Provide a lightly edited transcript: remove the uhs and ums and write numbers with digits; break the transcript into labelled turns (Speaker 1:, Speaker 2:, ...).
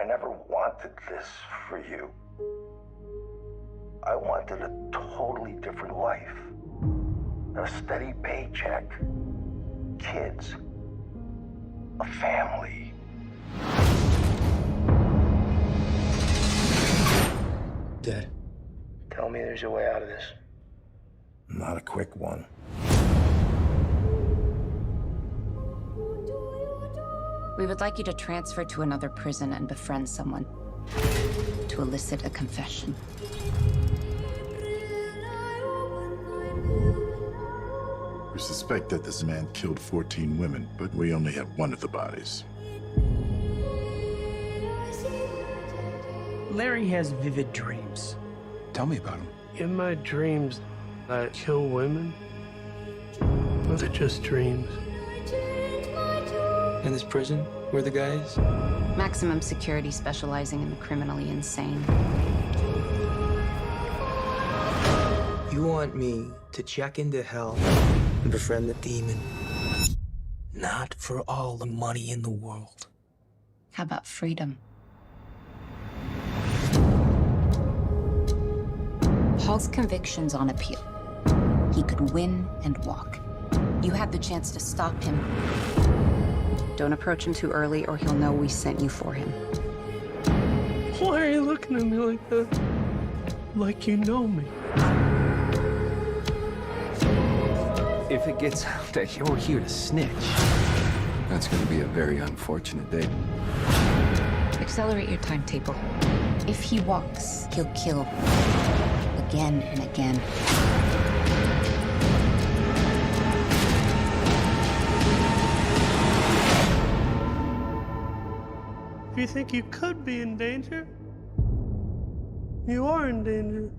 Speaker 1: I never wanted this for you. I wanted a totally different life. A steady paycheck, kids, a family.
Speaker 2: Dad.
Speaker 1: Tell me there's a way out of this. Not a quick one.
Speaker 3: We would like you to transfer to another prison and befriend someone to elicit a confession.
Speaker 4: We suspect that this man killed 14 women, but we only have one of the bodies.
Speaker 2: Larry has vivid dreams.
Speaker 4: Tell me about him.
Speaker 5: In my dreams, I kill women. Or they're just dreams.
Speaker 2: In this prison, we're the guys.
Speaker 3: Maximum security specializing in the criminally insane.
Speaker 2: You want me to check into hell and befriend the demon? Not for all the money in the world.
Speaker 3: How about freedom? Hall's conviction's on appeal. He could win and walk. You had the chance to stop him. Don't approach him too early or he'll know we sent you for him.
Speaker 5: Why are you looking at me like that? Like you know me.
Speaker 6: If it gets out that you're here to snitch, that's gonna be a very unfortunate day.
Speaker 3: Accelerate your timetable. If he walks, he'll kill. Again and again.
Speaker 5: If you think you could be in danger, you are in danger.